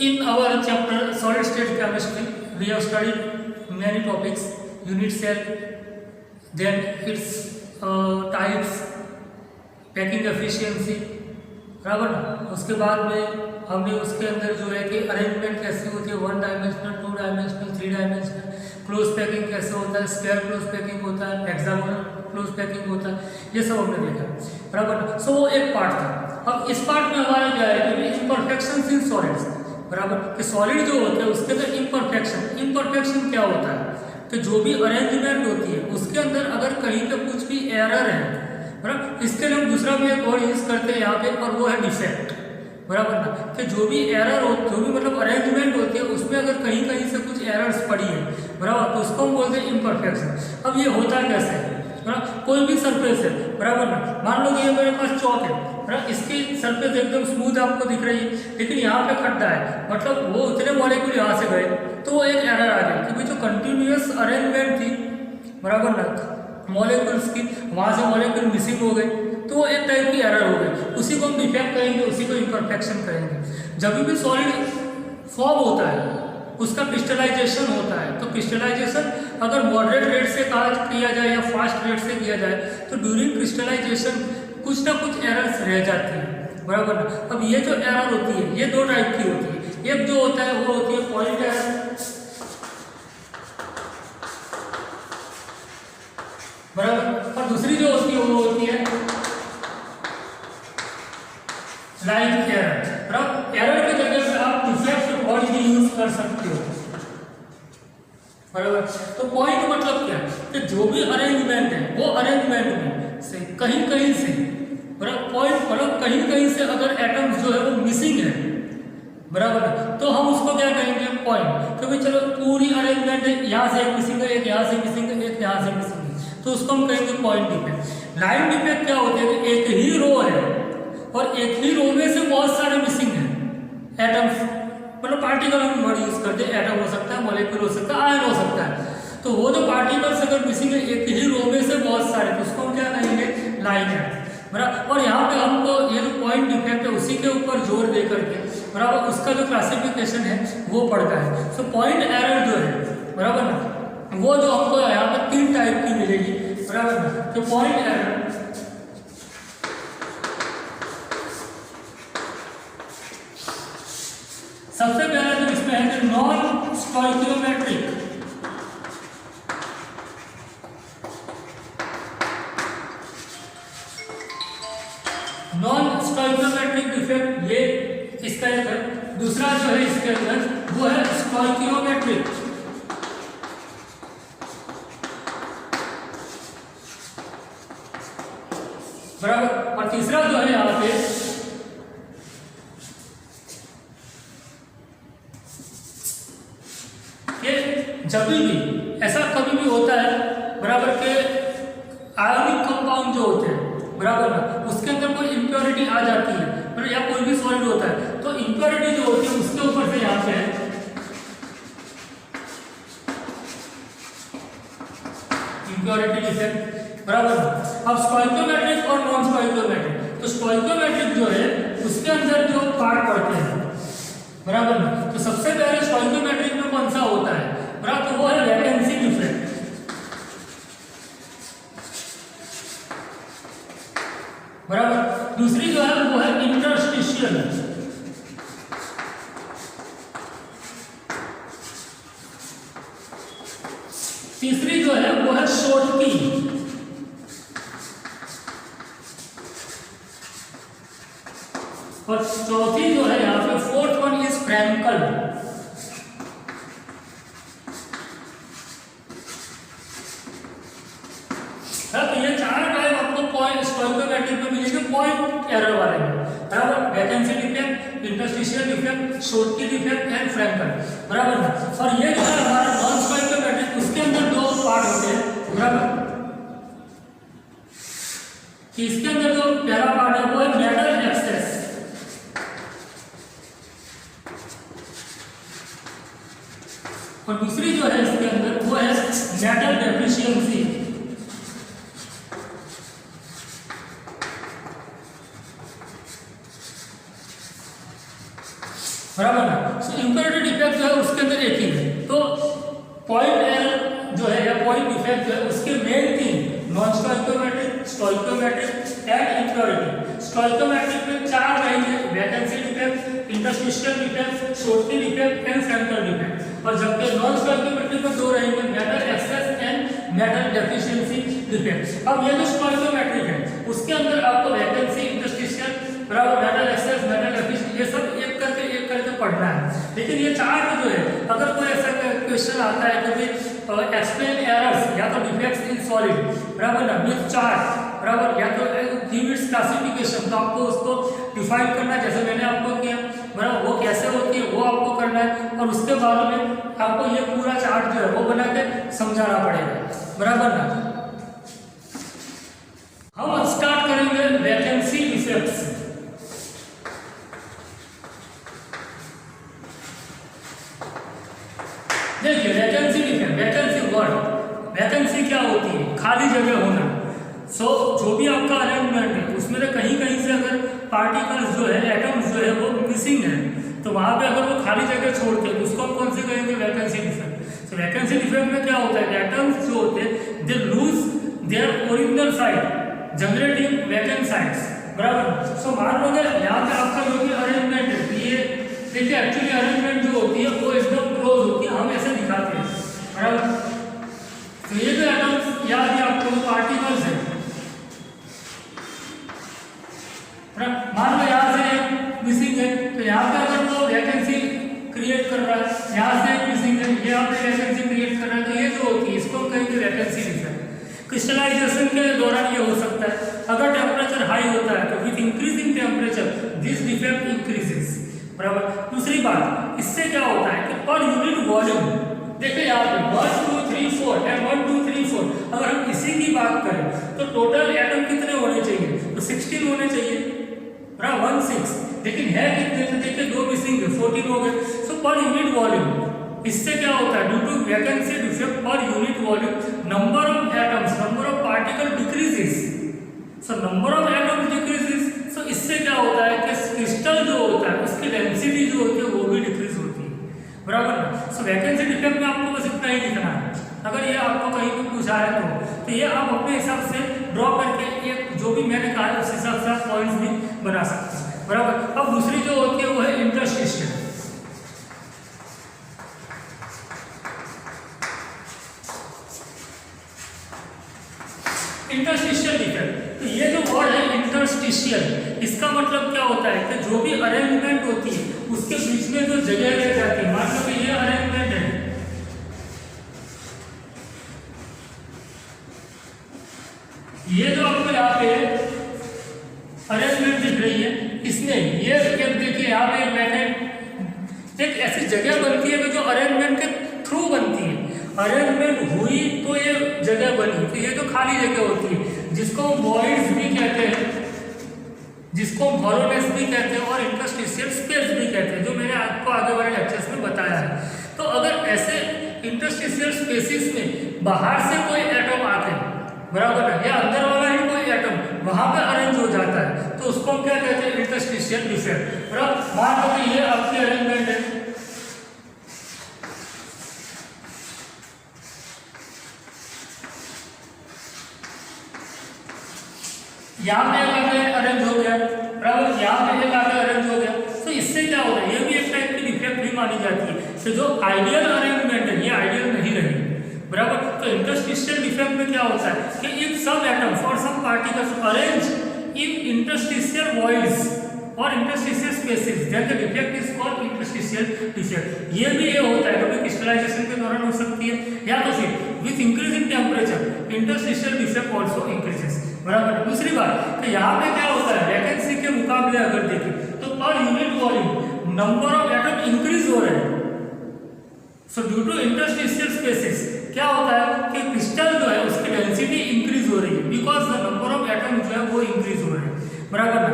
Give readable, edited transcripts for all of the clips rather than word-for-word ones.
In our chapter solid state chemistry, we have studied many topics, unit cell, then its types, packing efficiency, बराबर ना। उसके बाद में हमने उसके अंदर जो है कि अरेंजमेंट कैसे होती है, 1 dimensional, 2 dimensional, 3 dimensional, close packing कैसे होता है, स्क्वायर क्लोज पैकिंग होता है, हेक्सागोनल क्लोज पैकिंग होता है, ये सब हमने देखा, बराबर ना। सो वो एक पार्ट था। अब इस पार्ट में हमारा क्या है कि इम्परफेक्शंस इन सॉलिड्स, बराबर कि सॉलिड जो होते हैं उसके अंदर इम्परफेक्शन क्या होता है कि जो भी अरेंजमेंट होती है उसके अंदर अगर कहीं पे कुछ भी एरर है, बराबर, इसके लिए हम दूसरा भी एक वर्ड यूज करते हैं यहाँ पे, और वो है डिफेक्ट, बराबर ना। कि जो भी एरर हो, जो भी मतलब अरेंजमेंट होती है उसमें अगर कहीं कहीं से कुछ एरर्स पड़ी है, बराबर, तो उसको हम बोलते हैं इम्परफेक्शन। अब ये होता कैसे है, बराबर, कोई भी सरफेस है, बराबर ना, मान लो कि ये मेरे पास चौक है, बराबर, इसकी सरफेस एकदम स्मूथ आपको दिख रही है, लेकिन यहाँ पे खड्डा है, मतलब वो उतने मॉलिक्यूल यहाँ से गए तो वो एक एरर आ गया कि भाई जो कंटिन्यूअस अरेंजमेंट थी, बराबर ना, मॉलिक्यूल्स की, वहाँ से मॉलिक्यूल मिसिंग हो गए, तो वो एक टाइप की एरर हो गई, उसी को हम डिफेक्ट कहेंगे, उसी को इम्परफेक्शन कहेंगे। जब भी सॉलिड फॉर्म होता है उसका क्रिस्टलाइजेशन होता है, तो क्रिस्टलाइजेशन अगर मॉडरेट रेट से किया जाए या फास्ट रेट से किया जाए तो ड्यूरिंग क्रिस्टलाइजेशन कुछ ना कुछ एरर्स रह जाती है, बराबर ना। अब ये जो एरर होती है ये 2 टाइप की होती है। एक जो होता है वो होती है पॉइंट एरर, बराबर, और दूसरी जो होती है वो होती है लाइन एरर, बराबर। एरर की जगह पे आप डिफेक्ट वर्ड भी यूज कर सकते हो, बराबर। तो पॉइंट मतलब क्या है कि जो भी अरेंजमेंट है वो अरेंजमेंट में से कहीं कहीं से, बराबर, पॉइंट मतलब कहीं कहीं से अगर एटम्स जो है वो मिसिंग है, बराबर, तो हम उसको क्या कहेंगे, पॉइंट। क्योंकि चलो पूरी अरेंजमेंट है, यहाँ से एक मिसिंग है, एक यहाँ से मिसिंग है, एक यहाँ से मिसिंग है, तो उसको हम कहेंगे पॉइंट डिफेक्ट। लाइन डिफेक्ट क्या होती है कि एक ही रो है और एक ही रो में से बहुत सारे मिसिंग है एटम्स, मतलब पार्टिकल हम वर्ड यूज करते हैं, एटम हो सकता है, मॉलिक्यूल हो सकता है, आयन हो सकता है, तो वो जो पार्टिकल्स अगर मिसिंग है एक ही रो में से बहुत सारे, तो उसको हम क्या कहेंगे, लाइन है, बराबर। और यहाँ पे हमको ये जो पॉइंट डिफेक्ट है उसी के ऊपर जोर दे करके, बराबर, उसका जो क्लासिफिकेशन है वो पड़ता है। सो पॉइंट एरर जो है, बराबर ना, वो जो हमको यहाँ पे 3 टाइप की मिलेगी, बराबर ना। तो पॉइंट एरर सबसे पहला जो इसमें है कि नॉन स्टोइकियोमेट्रिक, डिफेक्ट, ये इसका एक है। दूसरा जो है इसके अंदर वो है स्टोइकियोमेट्रिक, बराबर। और तीसरा जो है यहाँ पे जब भी ऐसा कभी भी होता है, बराबर, के आयोनिक कंपाउंड जो होते हैं, बराबर ना, उसके अंदर कोई इंप्योरिटी आ जाती है, मतलब या कोई भी सॉलिड होता है, तो इंप्योरिटी जो होती है उसके ऊपर से यहाँ पे है इंप्योरिटी डिफेक्ट, बराबर ना। अब स्टोइकियोमेट्रिक और नॉन स्टोइकियोमेट्रिक, तो स्टोइकियोमेट्रिक जो है उसके अंदर जो पार्ट पड़ते हैं, बराबर ना, तो सबसे पहले स्टोइकियोमेट्रिक में कौन सा होता है, बराबर, तो वो है लेटेंसी डिफेक्ट, बराबर। दूसरी जो है वो है इंटरस्टिशियल, तीसरी जो है वो है शॉर्टकी, और चौथी जो है यहाँ पे फोर्थ वन इज फ्रैंकल। तो ये 4 टाइप आपको पॉइंट स्टोइकियोमेट्रिक में मिलेंगे, पॉइंट एरर वाले में, बराबर। Vacancy defect, interstitial defect, Schottky defect and Frenkel, बराबर ना। और ये जो है हमारा नॉन स्टोइकियोमेट्रिक, उसके अंदर 2 पार्ट होते हैं, बराबर, कि इसके अंदर जो पहला पार्ट है वो है मेटल एक्सेस, और दूसरी जो है इसके अंदर वो है मेटल डेफिशिएंसी, बराबर ना। सो यूकैरियोटिक डिफेक्ट जो है उसके अंदर एक ही है। तो पॉइंट एरर जो है या पॉइंट डिफेक्ट जो है उसके मेन तीन non stoichiometric, stoichiometric and impurity. Stoichiometric में चार रहेंगे, vacancy defect, interstitial defect, Schottky defect and central defect. और जबकि नॉन स्टोइकियोमेट्रिक में दो रहेंगे, metal access and metal deficiency defect. अब ये जो स्टोइकियोमेट्रिक है उसके अंदर आपको वैकेंसी, इंटरस्टिशियल, बराबर मेटल एक्सेस, मेटल डेफिशिएंसी, ये सब एक करके पढ़ना है। लेकिन ये चार्ट जो है अगर कोई ऐसा क्वेश्चन आता है कि एक्सप्लेन एरर्स या तो डिफेक्ट्स इन सॉलिड, बराबर ना, विद चार्ट, बराबर, या तो गिव इट्स क्लासिफिकेशन, तो आपको उसको डिफाइन करना है जैसे मैंने आपको किया, बराबर, वो कैसे होती है वो आपको करना है। और उसके बाद में आपको ये पूरा चार्ट जो है वो बना के समझाना पड़ेगा, बराबर ना। हम स्टार्ट करेंगे वैकेंसी डिफेक्ट्स। देखिए vacancy defect, vacancy word, vacancy क्या होती है? खाली जगह होना। सो जो भी आपका अरेंजमेंट है उसमें से कहीं कहीं से अगर पार्टिकल्स जो है, एटम्स जो है वो मिसिंग है, तो वहां पे अगर वो खाली जगह छोड़ते हैं तो उसको हम कौन से कहेंगे? Vacancy defect. So vacancy defect में क्या होता है? एटम्स जो होते हैं they lose their original site generating vacant sites, बराबर। सो मान लो यहाँ पे आपका जो भी अरेंजमेंट है, ये देखिए एक्चुअली अरेंजमेंट जो होती है वो एकदम क्लोज होती है, हम ऐसे दिखाते हैं, बराबर। तो ये जो एटम्स या भी आपको पार्टिकल्स है, मान लो यहाँ से मिसिंग है तो यहाँ पे अगर वो वैकेंसी क्रिएट कर रहा है, यहाँ से मिसिंग है, यहाँ पे वैकेंसी क्रिएट कर रहा है, तो ये जो होती है इसको हम कहेंगे वैकेंसी डिफेक्ट। क्रिस्टलाइजेशन के दौरान ये हो सकता है, अगर टेम्परेचर हाई होता है तो with increasing temperature this defect increases, बराबर। दूसरी बात, इससे क्या होता है कि पर यूनिट वॉल्यूम, देखिए यहाँ पे 1 2 3 4 एंड 1 2 3 4, अगर हम इसी की बात करें तो टोटल एटम कितने होने चाहिए? तो 16 होने चाहिए, बराबर, 16। लेकिन है कितने? तो देखिए दो मिसिंग है, 14 हो गए। सो पर यूनिट वॉल्यूम, इससे क्या होता है? Due to vacancy defect per unit volume number of atoms, number of particle decreases. So number of atoms decreases, so इससे क्या होता है कि क्रिस्टल जो होता है उसकी डेंसिटी जो होती है वो भी डिक्रीज होती है, बराबर ना। सो वैकेंसी डिफेक्ट में आपको बस इतना ही लिखना है। अगर ये आपको कहीं भी पूछा है तो ये आप अपने हिसाब से ड्रॉ करके एक जो भी मैंने कहा है उस हिसाब से आप पॉइंट्स भी बना सकते हैं, बराबर। अब दूसरी जो होती है वो है इंटरस्टिशियल। इंटरस्टिशियल डिफेक्ट, तो ये जो वर्ड है इंटरस्टिशियल, इसका मतलब क्या होता है कि जो भी अरेंजमेंट होती है उसके बीच में जो जगह रह जाती है, मान लो कि ये अरेंजमेंट है, ये जो आपको यहाँ पे अरेंजमेंट दिख रही है, इसमें ये देखिए यहाँ पे एक मैग्नेट, एक ऐसी जगह बनती है कि जो अरेंजमेंट के थ्रू बनती है। अरेंजमेंट हुई तो ये जगह बनी, तो ये जो खाली जगह होती है जिसको वॉइड्स भी कहते हैं, जिसको हॉलोनेस भी कहते हैं और इंटरस्टिशियल स्पेस भी कहते हैं, जो मैंने आपको आगे वाले लेक्चर्स में बताया है। तो अगर ऐसे इंटरस्टिशियल स्पेसिस में बाहर से कोई एटम आते हैं, बराबर है, या अंदर वाला ही कोई एटम वहां पे अरेंज हो जाता है, तो उसको हम क्या कहते हैं? Interstitial defect. बराबर, मान लो कि ये आपकी अरेंजमेंट है, यहाँ पे एक आगे अरेंज हो गया, बराबर, यहाँ पे एक आगे अरेंज हो गया, तो इससे क्या होगा? ये भी एक टाइप की डिफेक्ट भी मानी जाती है। तो जो आइडियल अरेंजमेंट है ये आइडियल नहीं रही, बराबर। तो इंटरस्टिशियल डिफेक्ट में क्या होता है कि इफ सम एटम्स और some particles arrange in interstitial voids और interstitial spaces, then the defect is called interstitial defect. ये भी ये होता है कभी क्रिस्टलाइजेशन के दौरान हो सकती है, या तो फिर with increasing temperature interstitial defect also increases, बराबर। दूसरी बात कि यहाँ पे क्या होता है? वैकेंसी के मुकाबले अगर देखें तो पर unit volume number of atom increase हो रहे हैं। So due to interstitial spaces क्या होता है कि क्रिस्टल जो है उसकी डेंसिटी इंक्रीज हो रही है, because the number of atom जो है वो इंक्रीज हो रहे हैं, बराबर ना।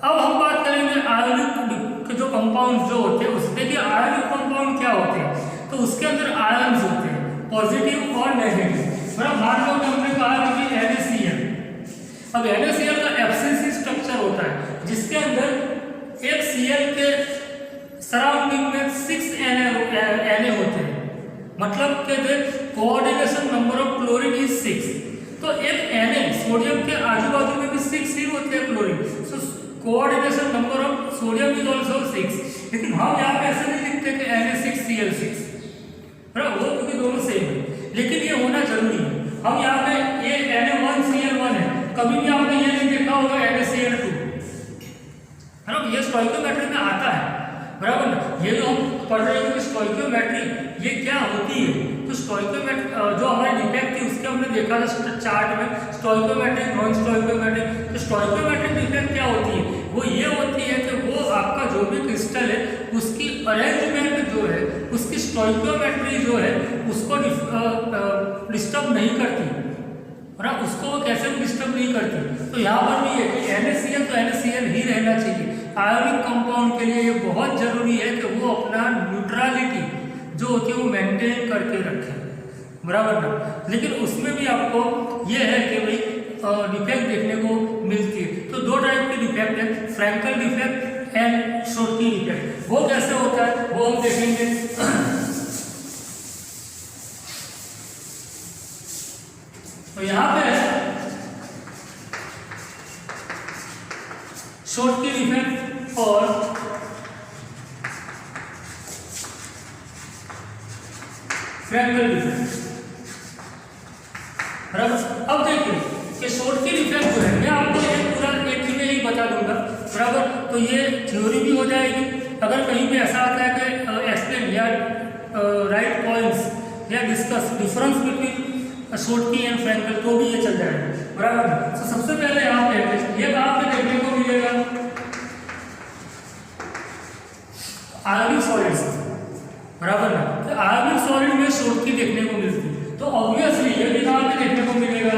अब हम बात करेंगे आयोनिक जो कंपाउंड जो होते हैं उससे। देखिए आयोनिक कंपाउंड क्या होते हैं? तो उसके अंदर आयन्स होते हैं, पॉजिटिव और नेगेटिव, बराबर। मान लो कि हमने कहा कि NaCl, अब NaCl का एब्सेंस स्ट्रक्चर होता है जिसके अंदर एक Cl के लिखे थे coordination number of chlorine is 6। तो एक Na सोडियम के आजू बाजू में भी 6 ही होते हैं chlorine, so coordination number of sodium is also 6। लेकिन हम यहाँ पे ऐसे नहीं लिखते कि Na6Cl6, वो क्योंकि दोनों सेम है, लेकिन ये होना जरूरी है। हम यहाँ पे ये Na1Cl1 है, कभी भी आपने ये नहीं देखा होगा NaCl2, है ना, ये स्टोइकियोमेट्री में आता है, बराबर ना। ये जो हम पढ़ रहे हैं कि स्टोइकियोमेट्री ये क्या होती है, तो स्टोइकियोमेट्री जो हमारी डिफेक्ट थी उसके हमने देखा था चार्ट में, स्टोइकियोमेट्रिक नॉन स्टोइकियोमेट्रिक। तो स्टोइकियोमेट्रिक डिफेक्ट क्या होती है, वो ये होती है कि वो आपका जो भी क्रिस्टल है उसकी अरेंजमेंट जो है, उसकी स्टोइकियोमेट्री जो है उसको डिस्टर्ब नहीं करती, और उसको वो कैसे भी डिस्टर्ब नहीं करती। तो यहाँ पर भी है कि NaCl तो NaCl ही रहना चाहिए। आयोनिक कंपाउंड के लिए ये बहुत जरूरी है कि वो अपना न्यूट्रलिटी जो होती है वो मेंटेन करके रखे, बराबर ना। लेकिन उसमें भी आपको ये है कि भाई डिफेक्ट देखने को मिलती है। तो दो टाइप के डिफेक्ट है, फ्रैंकल डिफेक्ट एंड शोर्टी डिफेक्ट। वो कैसे होता है वो हम देखेंगे। तो यहाँ पे शोर्टी डिफेक्ट और फ्रैंकल डिफेक्ट, बराबर। अब देखिए कि शोर्टी डिफेक्ट जो है मैं आपको ये पूरा एक ही में ही बता दूंगा, बराबर। तो ये थ्योरी भी हो जाएगी। अगर कहीं पे ऐसा आता है कि एक्सप्लेन या राइट पॉइंट्स या discuss difference between Schottky and Frenkel, तो भी ये चल जाएगा, बराबर। तो सबसे पहले यहाँ पे ये कहाँ पे देखने को मिलेगा, आयोनिक सॉलिड्स, बराबर ना। तो आयोनिक सॉलिड में शोर्टी देखने को मिलती है, तो ऑब्वियसली ये भी कहाँ पे देखने को मिलेगा,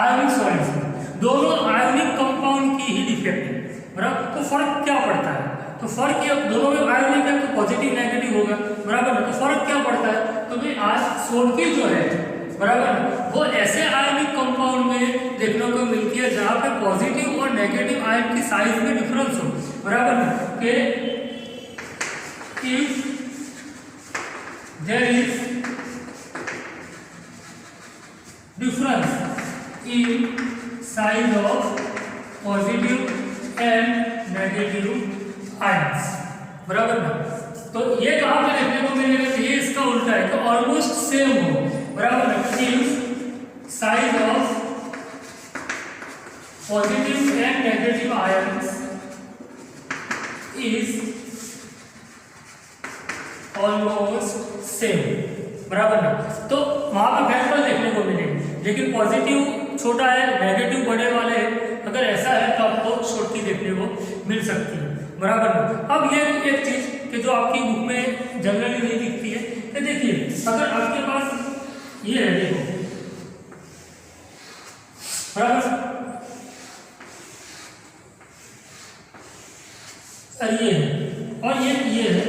आयोनिक सॉलिड्स में। दोनों आयोनिक कंपाउंड की ही डिफेक्ट है, बराबर। तो फर्क क्या पड़ता है, तो फर्क ये दोनों में आयोनिक है तो पॉजिटिव नेगेटिव होगा, बराबर ना। तो फर्क क्या पड़ता है, तो भाई आज शोर्टी जो है, बराबर, वो ऐसे आयोनिक कंपाउंड में देखने को मिलती है जहां पे पॉजिटिव और नेगेटिव आयन की साइज में डिफरेंस हो, बराबर ना। कि if there is difference in size of positive and negative ions, बराबर ना। तो ये कहां पे देखने को मिलेगा, ये इसका उल्टा है, तो ऑलमोस्ट सेम हो, बराबर ना। If size of positive and negative ions is almost same, बराबर ना। तो वहां पे फ्रैंकल देखने को मिलेगी, लेकिन पॉजिटिव छोटा है नेगेटिव बड़े वाले हैं, अगर ऐसा है तो आपको शोर्टी देखने को मिल सकती है, बराबर ना। अब ये एक चीज कि जो आपकी बुक में जनरली नहीं दिखती है, तो देखिए अगर आपके पास ये है, देखो, बराबर, ये है और ये है,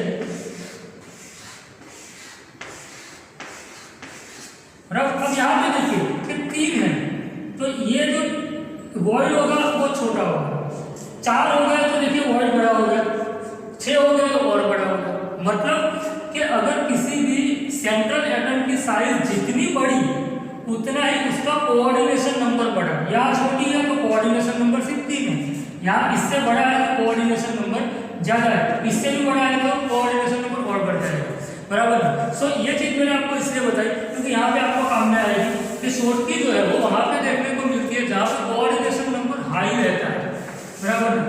बराबर। अब यहाँ पे देखिए कि 3 है, तो ये जो वॉइड होगा वो छोटा होगा, 4 हो गया तो देखिए वॉइड बड़ा हो गया, 6 हो गया तो और बड़ा होगा। मतलब कि अगर किसी भी सेंट्रल एटम की साइज जितनी बड़ी उतना ही उसका कोऑर्डिनेशन नंबर बड़ा। यहाँ छोटी है तो कोऑर्डिनेशन नंबर सिर्फ 3 है, यहाँ इससे बड़ा है तो कोऑर्डिनेशन नंबर ज्यादा है, इससे भी बड़ा है तो कोऑर्डिनेशन नंबर और बढ़ जाएगा, बराबर ना। सो ये चीज मैंने आपको इसलिए बताई क्योंकि यहाँ पे आपको काम में आएगी कि शोर्टी जो है वो वहां पे देखने को मिलती है जहां पे कोऑर्डिनेशन नंबर हाई रहता है, बराबर ना।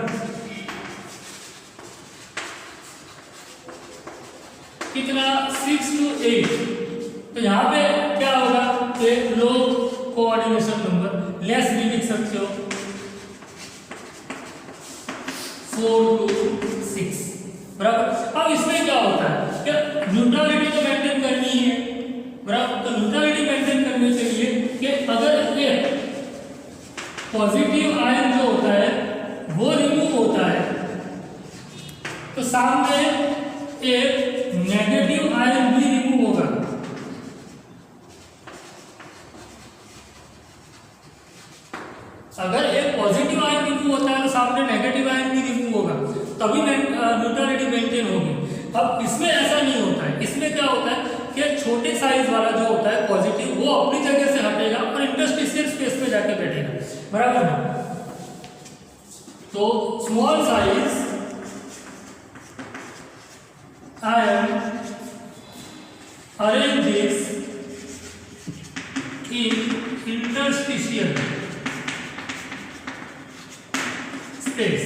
कितना 6 to 8, तो यहाँ पे क्या होगा कि लो कोऑर्डिनेशन नंबर, लेस भी लिख सकते हो 4 to 6, बराबर। अब इसमें क्या होता है कि न्यूट्रलिटी तो मेंटेन करनी है, बराबर। तो न्यूट्रलिटी मेंटेन करने के लिए कि अगर ये पॉजिटिव आयन जो होता है वो रिमूव होता है तो सामने एक नेगेटिव आयन भी रिमूव होगा, अगर एक पॉजिटिव आयन रिमूव होता है तो सामने नेगेटिव आयन भी रिमूव होगा, तभी न्यूट्रलिटी मेंटेन होगी। अब इसमें ऐसा नहीं होता है, इसमें क्या होता है कि छोटे साइज वाला जो होता है पॉजिटिव वो अपनी जगह से हटेगा और इंटरस्टिशियल स्पेस में जाके बैठेगा, बराबर ना। तो स्मॉल साइज आयन अरेंजेस इन इंटरस्टिशियल स्पेस,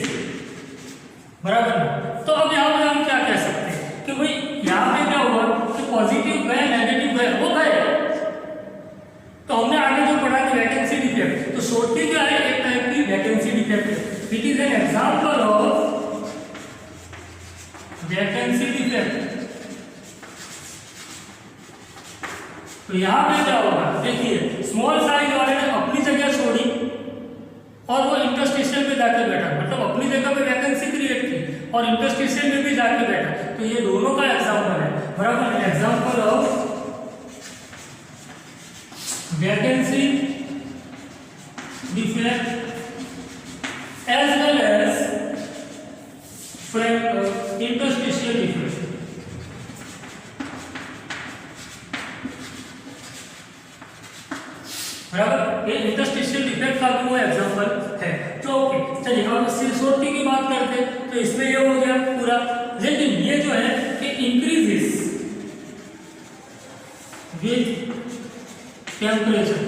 बराबर ना। तो अब यहाँ पे हम क्या कह सकते हैं कि भाई यहाँ पे क्या हुआ कि पॉजिटिव गए नेगेटिव गए वो गए, तो हमने आगे जो पढ़ा कि वैकेंसी डिफेक्ट, तो शॉर्टी क्या है एक टाइप की वैकेंसी डिफेक्ट है। It is an example of vacancy defect. तो यहाँ पे क्या होगा देखिए, स्मॉल साइज वाले ने अपनी जगह छोड़ी और वो इंटरस्टिशियल में जाके बैठा, मतलब अपनी जगह पे वैकेंसी क्रिएट की और इंटरस्टिशियल में भी जाके बैठा, तो ये दोनों का एग्जांपल है, बराबर। Example of vacancy defect as well as interstitial defect. बराबर, ये इंटरस्टिशियल डिफेक्ट का भी वो एग्जांपल है। तो ओके चलिए, अब शॉर्टी की बात करते हैं तो इसमें ये हो गया पूरा, लेकिन ये जो है कि इंक्रीजेस विद टेम्परेचर,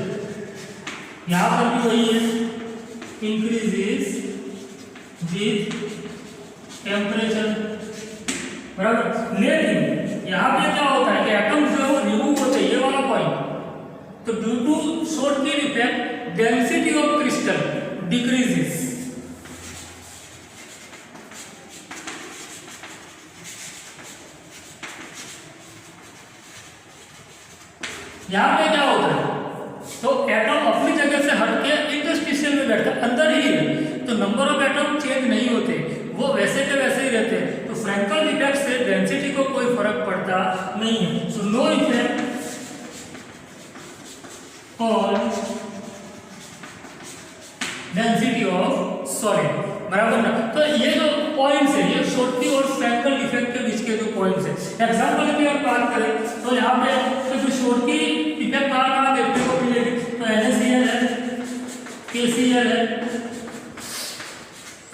यहाँ पर भी वही है, इंक्रीजेस विद टेम्परेचर, बराबर। लेकिन यहाँ पे क्या होता है कि एटम्स जो है रिमूव होते हैं, ये वाला पॉइंट, तो due to Schottky effect density of crystal decreases. यहां पे क्या होता है, तो एटम अपनी जगह से हटके इंटरस्टिशियल में बैठता है, अंदर ही है, तो नंबर ऑफ एटम चेंज नहीं होते, वो वैसे के वैसे ही रहते हैं। तो फ्रैंकल इफेक्ट से डेंसिटी को कोई फर्क पड़ता नहीं है। सो नो इफेक्ट और डेंसिटी ऑफ सॉलिड, बराबर ना। तो ये जो पॉइंट्स है, ये शॉर्टी और फ्रैंकल इफेक्ट के बीच के जो पॉइंट्स है, एग्जांपल की अगर बात करें तो यहाँ पे तो जो शॉर्टी इफेक्ट कहाँ देखने को मिलेगी, तो NaCl है, KCl है,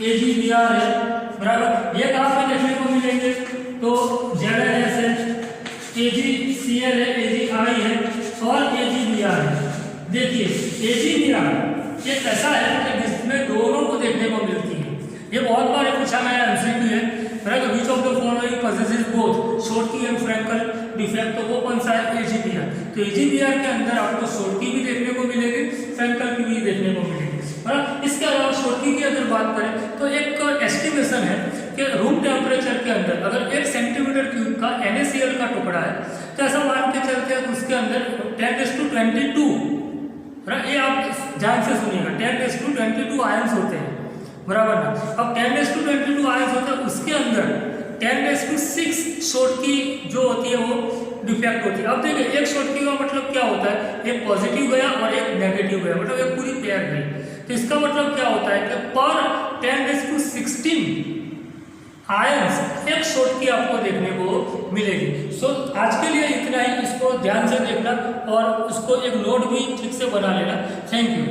AgBr है, बराबर। ये कहाँ पे देखने को मिलेंगे, तो ZnS है, AgCl है, AgI है और AgBr है। देखिए AgBr एक ऐसा है कि जिसमें दोनों को देखने को मिलती है, ये बहुत बार पूछा गया एमसीक्यू है, बराबर। Which of the following possesses both Schottky and Frenkel defect, तो वो कौन सा है, AgBr। तो AgBr के अंदर आपको शॉर्टी भी देखने को मिलेगी, फ्रैंकल की भी देखने को मिलेगी, बराबर। इसके अलावा शॉर्टी की अगर बात करें तो एक एस्टिमेशन है कि रूम टेम्परेचर के अंदर अगर 1 सेंटीमीटर क्यूब का NaCl का टुकड़ा है, तो ऐसा मान के चलते हैं उसके अंदर 10⁻²², ये आप ध्यान से सुनिएगा, 10⁻²² आयंस होते हैं, बराबर ना। अब 10⁻²² आयंस होते हैं, उसके अंदर 10⁻⁶ शॉर्टी जो होती है वो डिफेक्ट होती है। अब देखिए एक शॉर्टी का मतलब क्या होता है, एक पॉजिटिव गया और एक नेगेटिव गया, मतलब एक पूरी पेयर गई। तो इसका मतलब क्या होता है कि पर 10⁻16 आयंस एक शॉर्टी आपको देखने को मिलेगी। सो आज के लिए इतना ही, इसको ध्यान से देखना और उसको एक नोट भी ठीक से बना लेना। Thank you.